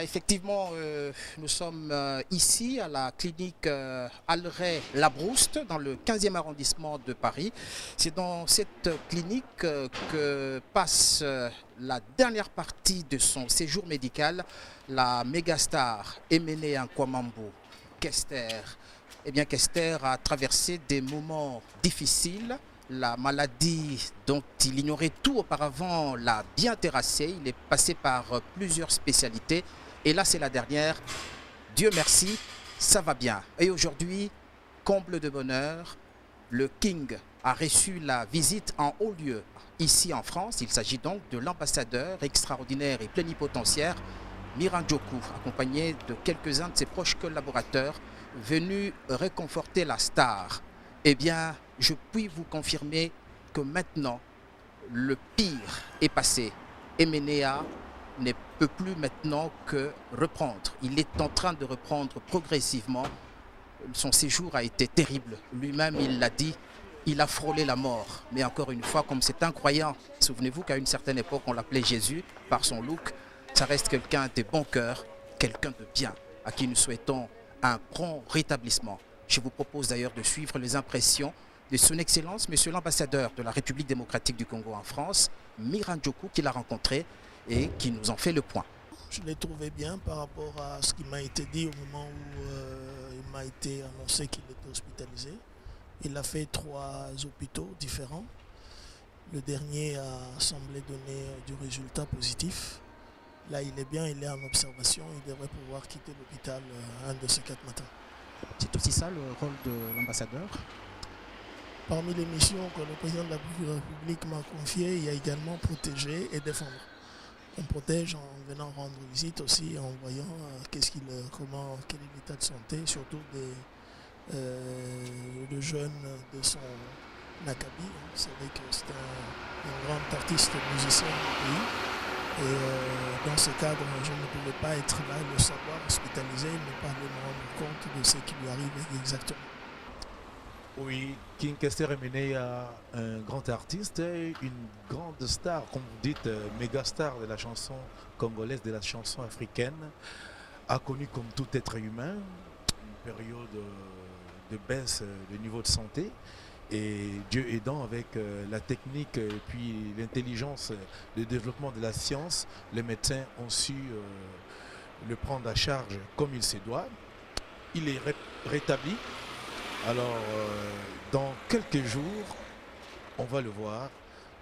Effectivement, nous sommes ici à la clinique Alray-Labrouste dans le 15e arrondissement de Paris. C'est dans cette clinique que passe la dernière partie de son séjour médical la mégastar Emene Nkwamambo Kester. Eh bien, Kester a traversé des moments difficiles. La maladie dont il ignorait tout auparavant l'a bien terrassé. Il est passé par plusieurs spécialités. Et là, c'est la dernière. Dieu merci, ça va bien. Et aujourd'hui, comble de bonheur, le King a reçu la visite en haut lieu ici en France. Il s'agit donc de l'ambassadeur extraordinaire et plénipotentiaire Miran Djokou, accompagné de quelques-uns de ses proches collaborateurs venus réconforter la star. Eh bien, je puis vous confirmer que maintenant, le pire est passé. Emenea ne peut plus maintenant que reprendre. Il est en train de reprendre progressivement. Son séjour a été terrible. Lui-même, il l'a dit, il a frôlé la mort. Mais encore une fois, comme c'est incroyant, souvenez-vous qu'à une certaine époque, on l'appelait Jésus par son look. Ça reste quelqu'un de bon cœur, quelqu'un de bien, à qui nous souhaitons un prompt rétablissement. Je vous propose d'ailleurs de suivre les impressions de son Excellence, Monsieur l'ambassadeur de la République démocratique du Congo en France, Miran Djokou, qu'il a rencontré et qui nous en fait le point. Je l'ai trouvé bien par rapport à ce qui m'a été dit au moment où il m'a été annoncé qu'il était hospitalisé. Il a fait 3 hôpitaux différents. Le dernier a semblé donner du résultat positif. Là, il est bien, il est en observation. Il devrait pouvoir quitter l'hôpital un de ces 4 matins. C'est aussi ça le rôle de l'ambassadeur? Parmi les missions que le président de la République m'a confiées, il y a également protéger et défendre. On protège en venant rendre visite aussi, en voyant quel est l'état de santé, surtout le jeune de son Nakabi. Vous savez que c'est un grand artiste musicien du pays. Et dans ce cadre, je ne pouvais pas être là, le savoir hospitalisé, ne pas me rendre compte de ce qui lui arrive exactement. Oui, King Kester Emene a un grand artiste, une grande star, comme vous dites, méga star de la chanson congolaise, de la chanson africaine, a connu comme tout être humain une période de baisse de niveau de santé. Et Dieu aidant avec la technique et puis l'intelligence, le développement de la science, les médecins ont su le prendre à charge comme il se doit. Il est rétabli. Alors, dans quelques jours, on va le voir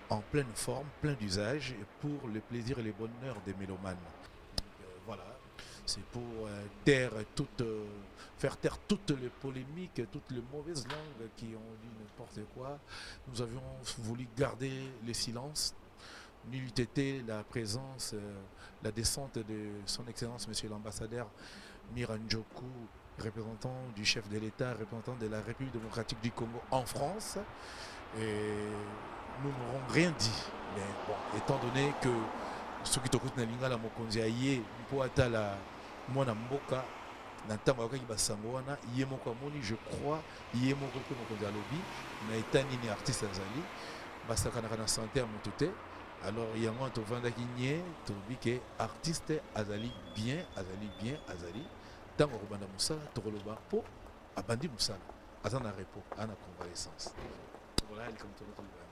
en pleine forme, plein d'usage, pour le plaisir et le bonheur des mélomanes. Voilà, c'est pour faire taire toutes les polémiques, toutes les mauvaises langues qui ont dit n'importe quoi. Nous avions voulu garder le silence. N'eût été la présence, la descente de son Excellence, Monsieur l'ambassadeur Miran Djokou, représentant du chef de l'État, représentant de la République démocratique du Congo en France. Et nous n'aurons rien dit. Mais bon, étant donné que ce qui est na lingala mokonzi aye mpo atala mwana mboka na ntango akaki basango wana ye moko amoni, je crois ye moko pe mokonzi alobi na eta nini artiste azali basakanaka na santé ya moto te. Alors yango tovandaki nye tolobi ke artiste azali bien azali ntango akobanda mosala tokoloba mpo abandi mosala aza na repos, ana convalescence. Voilà likambo tolobi.